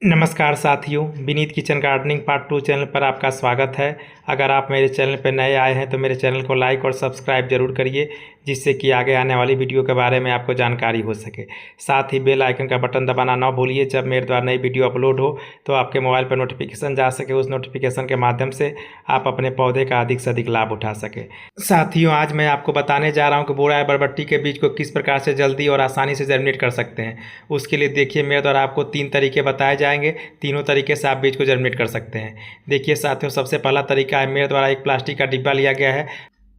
नमस्कार साथियों, Vineet kitchen gardening part 2 channel पर आपका स्वागत है। अगर आप मेरे चैनल पर नए आए हैं तो मेरे चैनल को लाइक और सब्सक्राइब जरूर करिए, जिससे कि आगे आने वाली वीडियो के बारे में आपको जानकारी हो सके। साथ ही बेल आइकन का बटन दबाना ना भूलिए, जब मेरे द्वारा नई वीडियो अपलोड हो तो आपके मोबाइल पर नोटिफिकेशन जा सके। उस नोटिफिकेशन के माध्यम से आप अपने पौधे का अधिक से अधिक लाभ उठा सके। साथियों, आज मैं आपको बताने जा रहा हूँ कि बोरा या बरबट्टी के बीज को किस प्रकार से जल्दी और आसानी से जर्मिनेट कर सकते हैं। उसके लिए देखिए, मेरे द्वारा आपको 3 तरीके बताए जाएंगे। तीनों तरीके से आप बीज को जर्मिनेट कर सकते हैं। देखिए साथियों, सबसे पहला तरीका है, मेरे द्वारा एक प्लास्टिक का डिब्बा लिया गया है।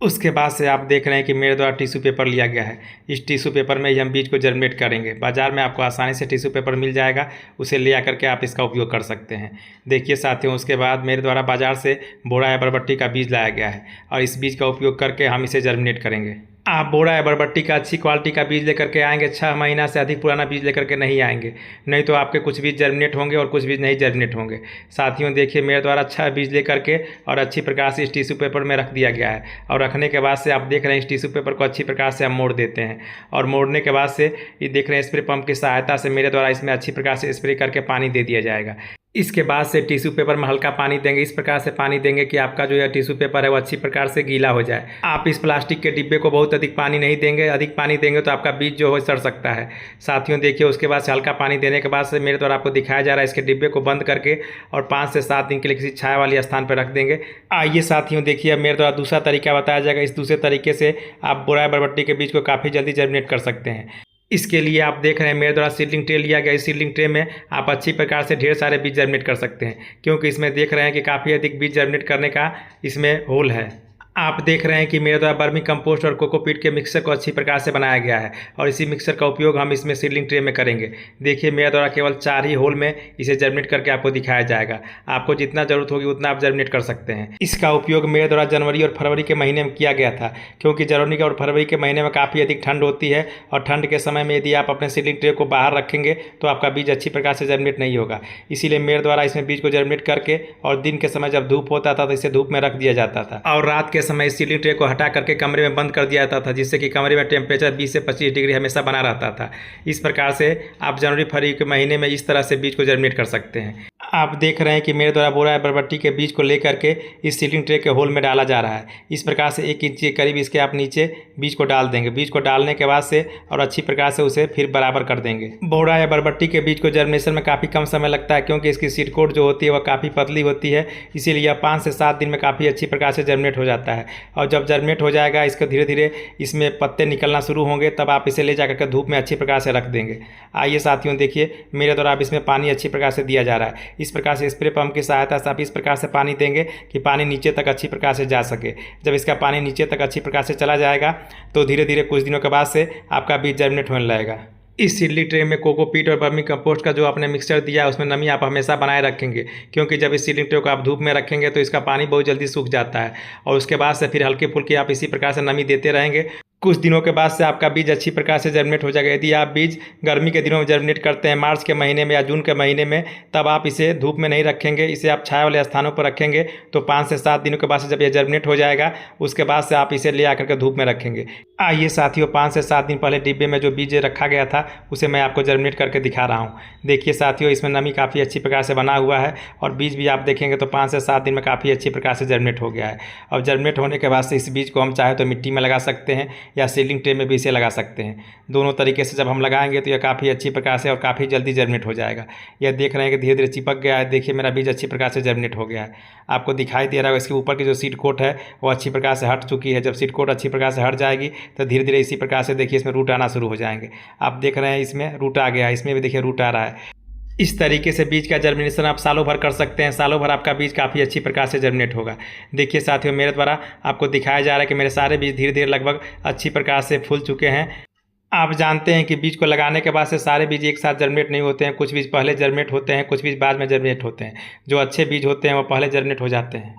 उसके बाद से आप देख रहे हैं कि मेरे द्वारा टिश्यू पेपर लिया गया है। इस टिश्यू पेपर में ही हम बीज को जर्मिनेट करेंगे। बाजार में आपको आसानी से टिश्यू पेपर मिल जाएगा, उसे ले आकर के आप इसका उपयोग कर सकते हैं। देखिए साथियों, उसके बाद मेरे द्वारा बाजार से बोरा या बरबट्टी का बीज लाया गया है और इस बीज का उपयोग करके हम इसे जर्मिनेट करेंगे। आप बोरा या बरबट्टी का अच्छी क्वालिटी का बीज लेकर के आएंगे, 6 महीना से अधिक पुराना बीज लेकर के नहीं आएंगे, नहीं तो आपके कुछ बीज जर्मिनेट होंगे और कुछ बीज नहीं जर्मिनेट होंगे। साथियों देखिए, मेरे द्वारा अच्छा बीज लेकर के और अच्छी प्रकार से इस टिश्यू पेपर में रख दिया गया है और रखने के बाद से आप देख रहे हैं इस टिश्यू पेपर को अच्छी प्रकार से हम मोड़ देते हैं और मोड़ने के बाद से ये देख रहे हैं स्प्रे पंप की सहायता से मेरे द्वारा इसमें अच्छी प्रकार से स्प्रे करके पानी दे दिया जाएगा। इसके बाद से टिश्यू पेपर में हल्का पानी देंगे, इस प्रकार से पानी देंगे कि आपका जो यह टिश्यू पेपर है वो अच्छी प्रकार से गीला हो जाए। आप इस प्लास्टिक के डिब्बे को बहुत अधिक पानी नहीं देंगे, अधिक पानी देंगे तो आपका बीज जो है सड़ सकता है। साथियों देखिए, उसके बाद से हल्का पानी देने के बाद से मेरे द्वारा आपको दिखाया जा रहा है, इसके डिब्बे को बंद करके और 5 से 7 दिन के लिए किसी छाया वाली स्थान पर रख देंगे। आइए साथियों देखिए, अब मेरे द्वारा दूसरा तरीका बताया जाएगा। इस दूसरे तरीके से आप बोरा बरबट्टी के बीज को काफ़ी जल्दी जर्मिनेट कर सकते हैं। इसके लिए आप देख रहे हैं मेरे द्वारा सीडलिंग ट्रे लिया गया। इस सीडलिंग ट्रे में आप अच्छी प्रकार से ढेर सारे बीज जर्मिनेट कर सकते हैं, क्योंकि इसमें देख रहे हैं कि काफ़ी अधिक बीज जर्मिनेट करने का इसमें होल है। आप देख रहे हैं कि मेरे द्वारा वर्मी कंपोस्ट और कोकोपीट के मिक्सर को अच्छी प्रकार से बनाया गया है और इसी मिक्सर का उपयोग हम इसमें सीडलिंग ट्रे में करेंगे। देखिए, मेरे द्वारा केवल 4 ही होल में इसे जर्मिनेट करके आपको दिखाया जाएगा। आपको जितना ज़रूरत होगी उतना आप जर्मिनेट कर सकते हैं। इसका उपयोग मेरे द्वारा जनवरी और फरवरी के महीने में किया गया था, क्योंकि जनवरी और फरवरी के महीने में काफ़ी अधिक ठंड होती है और ठंड के समय में यदि आप अपने सीडलिंग ट्रे को बाहर रखेंगे तो आपका बीज अच्छी प्रकार से जर्मिनेट नहीं होगा। इसीलिए मेरे द्वारा इसमें बीज को जर्मिनेट करके और दिन के समय जब धूप होता था तो इसे धूप में रख दिया जाता था और रात के समय सीडलिंग ट्रे को हटा करके कमरे में बंद कर दिया जाता था, जिससे कि कमरे में टेम्परेचर 20 से 25 डिग्री हमेशा बना रहता था। इस प्रकार से आप जनवरी फरवरी के महीने में इस तरह से बीज को जर्मिनेट कर सकते हैं। आप देख रहे हैं कि मेरे द्वारा बोरा या बरबट्टी के बीज को लेकर के इस सीडलिंग ट्रे के होल में डाला जा रहा है। इस प्रकार से 1 इंच के करीब इसके आप नीचे बीज को डाल देंगे। बीज को डालने के बाद से और अच्छी प्रकार से उसे फिर बराबर कर देंगे। बोरा या बरबट्टी के बीज को जर्मिनेशन में काफ़ी कम समय लगता है, क्योंकि इसकी सीड कोट जो होती है वह काफ़ी पतली होती है। इसीलिए यह 5 से 7 दिन में काफ़ी अच्छी प्रकार से जर्मिनेट हो जाता है और जब जर्मिनेट हो जाएगा, इसको धीरे धीरे इसमें पत्ते निकलना शुरू होंगे, तब आप इसे ले जाकर के धूप में अच्छी प्रकार से रख देंगे। आइए साथियों देखिए, मेरे द्वारा आप इसमें पानी अच्छी प्रकार से दिया जा रहा है। इस प्रकार से स्प्रे पंप की सहायता से आप इस प्रकार से पानी देंगे कि पानी नीचे तक अच्छी प्रकार से जा सके। जब इसका पानी नीचे तक अच्छी प्रकार से चला जाएगा तो धीरे धीरे कुछ दिनों के बाद से आपका बीज जर्मिनेट होने लगेगा। इस सीडलिंग ट्रे में कोकोपीट और वर्मी कंपोस्ट का जो आपने मिक्सचर दिया है उसमें नमी आप हमेशा बनाए रखेंगे, क्योंकि जब इस सीडलिंग ट्रे को आप धूप में रखेंगे तो इसका पानी बहुत जल्दी सूख जाता है और उसके बाद से फिर हल्के फुल्के आप इसी प्रकार से नमी देते रहेंगे। कुछ दिनों के बाद से आपका बीज अच्छी प्रकार से जर्मिनेट हो जाएगा। यदि आप बीज गर्मी के दिनों में जर्मिनेट करते हैं, मार्च के महीने में या जून के महीने में, तब आप इसे धूप में नहीं रखेंगे, इसे आप छाया वाले स्थानों पर रखेंगे तो 5 से 7 दिनों के बाद से जब यह जर्मिनेट हो जाएगा उसके बाद से आप इसे ले आकर के धूप में रखेंगे। आइए साथियों, 5 से 7 दिन पहले डिब्बे में जो बीज रखा गया था उसे मैं आपको जर्मिनेट करके दिखा रहा हूँ। देखिए साथियों, इसमें नमी काफ़ी अच्छी प्रकार से बना हुआ है और बीज भी आप देखेंगे तो 5 से 7 दिन में काफ़ी अच्छी प्रकार से जर्मिनेट हो गया है। और जर्मिनेट होने के बाद से इस बीज को हम चाहे तो मिट्टी में लगा सकते हैं या सीडलिंग ट्रे में इसे लगा सकते हैं। दोनों तरीके से जब हम लगाएंगे तो यह काफ़ी अच्छी प्रकार से और काफ़ी जल्दी जर्मिनेट हो जाएगा। यह देख रहे हैं कि धीरे धीरे चिपक गया है। देखिए, मेरा बीज अच्छी प्रकार से जर्मिनेट हो गया है। आपको दिखाई दे रहा है इसके ऊपर की जो सीड कोट है वो अच्छी प्रकार से हट चुकी है। जब सीड कोट अच्छी प्रकार से हट जाएगी तो धीरे धीरे इसी प्रकार से देखिए इसमें रूट आना शुरू हो जाएंगे। आप देख रहे हैं इसमें रूट आ गया है, इसमें भी देखिए रूट आ रहा है। इस तरीके से बीज का जर्मिनेशन आप सालों भर कर सकते हैं। सालों भर आपका बीज काफ़ी अच्छी प्रकार से जर्मिनेट होगा। देखिए साथियों, मेरे द्वारा आपको दिखाया जा रहा है कि मेरे सारे बीज धीरे धीरे लगभग अच्छी प्रकार से फूल चुके हैं। आप जानते हैं कि बीज को लगाने के बाद से सारे बीज एक साथ जर्मिनेट नहीं होते हैं। कुछ बीज पहले जर्मिनेट होते हैं, कुछ बीज बाद में जर्मिनेट होते हैं। जो अच्छे बीज होते हैं वो पहले जर्मिनेट हो जाते हैं।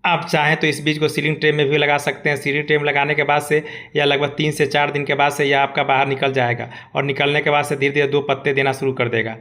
आप चाहें तो इस बीज को सीलिंग ट्रे में भी लगा सकते हैं। सीलिंग ट्रे में लगाने के बाद से या लगभग 3 से 4 दिन के बाद से यह आपका बाहर निकल जाएगा और निकलने के बाद से धीरे धीरे 2 पत्ते देना शुरू कर देगा।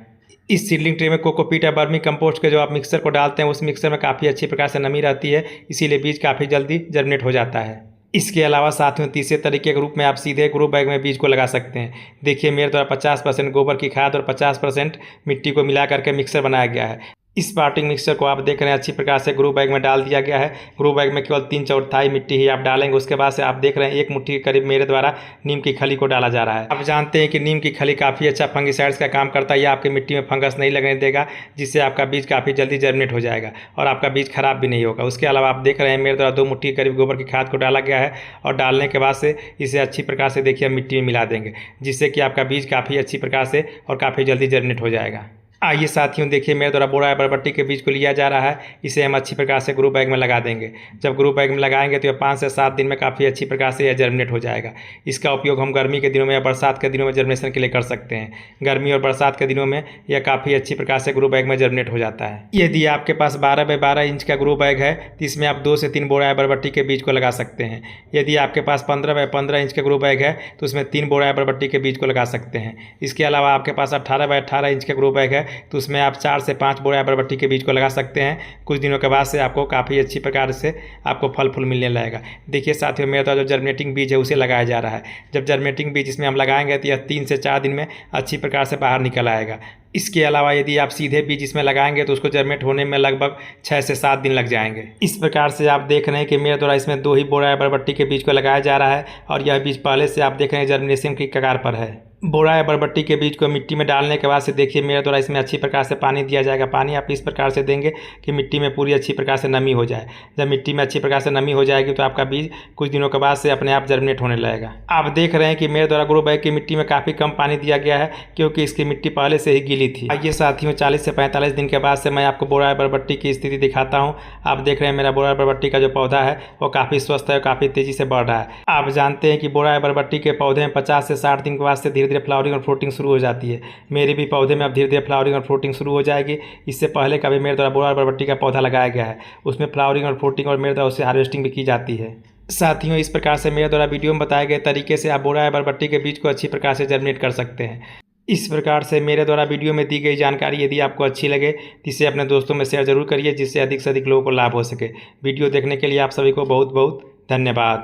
इस सीडलिंग ट्रे में कोकोपीट या वर्मी कंपोस्ट के जो आप मिक्सर को डालते हैं उस मिक्सर में काफ़ी अच्छी प्रकार से नमी रहती है, इसीलिए बीज काफ़ी जल्दी जर्मिनेट हो जाता है। इसके अलावा साथियों तीसरे तरीके के रूप में आप सीधे ग्रो बैग में बीज को लगा सकते हैं। देखिए मेरे द्वारा 50% गोबर की खाद और 50% मिट्टी को मिला करके मिक्सर बनाया गया है। इस पार्टिंग मिक्सचर को आप देख रहे हैं अच्छी प्रकार से ग्रो बैग में डाल दिया गया है। ग्रो बैग में केवल 3/4 मिट्टी ही आप डालेंगे। उसके बाद से आप देख रहे हैं 1 मुट्ठी के करीब मेरे द्वारा नीम की खली को डाला जा रहा है। आप जानते हैं कि नीम की खली काफ़ी अच्छा फंगिसाइड्स का काम करता है। ये आपकी मिट्टी में फंगस नहीं लगने देगा, जिससे आपका बीज काफ़ी जल्दी जर्मिनेट हो जाएगा और आपका बीज खराब भी नहीं होगा। उसके अलावा आप देख रहे हैं मेरे द्वारा 2 मुट्ठी के करीब गोबर की खाद को डाला गया है और डालने के बाद से इसे अच्छी प्रकार से देखिए मिट्टी में मिला देंगे, जिससे कि आपका बीज काफ़ी अच्छी प्रकार से और काफ़ी जल्दी जर्मिनेट हो जाएगा। आइए साथियों देखिए मेरे द्वारा बोरा या बरबट्टी के बीज को लिया जा रहा है। इसे हम अच्छी प्रकार से ग्रो बैग में लगा देंगे। जब ग्रो बैग में लगाएंगे तो यह 5 से 7 दिन में काफ़ी अच्छी प्रकार से यह जर्मिनेट हो जाएगा। इसका उपयोग हम गर्मी के दिनों में या बरसात के दिनों में जर्मिनेशन के लिए कर सकते हैं। गर्मी और बरसात के दिनों में यह काफ़ी अच्छी प्रकार से ग्रो बैग में जर्मिनेट हो जाता है। यदि आपके पास 12 बाय 12 इंच का ग्रो बैग है तो इसमें आप 2 से 3 बोरा या बरबट्टी के बीज को लगा सकते हैं। यदि आपके पास 15 बाय 15 इंच का ग्रो बैग है तो उसमें 3 बोरा या बरबट्टी के बीज को लगा सकते हैं। इसके अलावा आपके पास 18 बाय 18 इंच का ग्रो बैग है तो उसमें आप 4 से 5 बोरा बरबट्टी के बीज को लगा सकते हैं। कुछ दिनों के बाद से आपको काफ़ी अच्छी प्रकार से आपको फल फूल मिलने लगेगा। देखिए साथियों मेरे द्वारा जो जर्मिनेटिंग बीज है उसे लगाया जा रहा है। जब जर्मिनेटिंग बीज इसमें हम लगाएंगे तो यह 3 से 4 दिन में अच्छी प्रकार से बाहर निकल आएगा। इसके अलावा यदि आप सीधे बीज इसमें लगाएंगे तो उसको जर्मिनेट होने में लगभग 6 से 7 दिन लग जाएंगे। इस प्रकार से आप देख रहे हैं कि मेरे द्वारा इसमें 2 ही बोरा बरबट्टी के बीज को लगाया जा रहा है और यह बीज पहले से आप देख रहे हैं जर्मिनेशन की कगार पर है। बोरा या बरबट्टी के बीज को मिट्टी में डालने के बाद से देखिए मेरे द्वारा इसमें अच्छी प्रकार से पानी दिया जाएगा। पानी आप इस प्रकार से देंगे कि मिट्टी में पूरी अच्छी प्रकार से नमी हो जाए। जब मिट्टी में अच्छी प्रकार से नमी हो जाएगी तो आपका बीज कुछ दिनों के बाद से अपने आप जर्मिनेट होने लगेगा। आप देख रहे हैं कि मेरे द्वारा ग्रो बैग की मिट्टी में काफ़ी कम पानी दिया गया है क्योंकि इसकी मिट्टी पहले से ही गीली थी। आइए साथियों 40 से 45 दिन के बाद से मैं आपको बोरा या बरबट्टी की स्थिति दिखाता हूँ। आप देख रहे हैं मेरा बोरा या बरबट्टी का जो पौधा है वो काफ़ी स्वस्थ है और काफ़ी तेज़ी से बढ़ रहा है। आप जानते हैं कि बोरा या बरबट्टी के पौधे में 50 से 60 दिन के बाद से धीरे धीरे फ्लावरिंग और फ्रूटिंग शुरू हो जाती है। मेरे भी पौधे में अब धीरे धीरे फ्लावरिंग और फ्रूटिंग शुरू हो जाएगी। इससे पहले कभी मेरे द्वारा बोरा बरबट्टी का पौधा लगाया गया है, उसमें फ्लावरिंग और फ्रूटिंग और मेरे द्वारा उससे हार्वेस्टिंग भी की जाती है। साथियों इस प्रकार से मेरे द्वारा वीडियो में बताए गए तरीके से आप बोरा या बरबट्टी के बीज को अच्छी प्रकार से जर्मिनेट कर सकते हैं। इस प्रकार से मेरे द्वारा वीडियो में दी गई जानकारी यदि आपको अच्छी लगे तो इसे अपने दोस्तों में शेयर जरूर करिए, जिससे अधिक से अधिक लोगों को लाभ हो सके। वीडियो देखने के लिए आप सभी को बहुत बहुत धन्यवाद।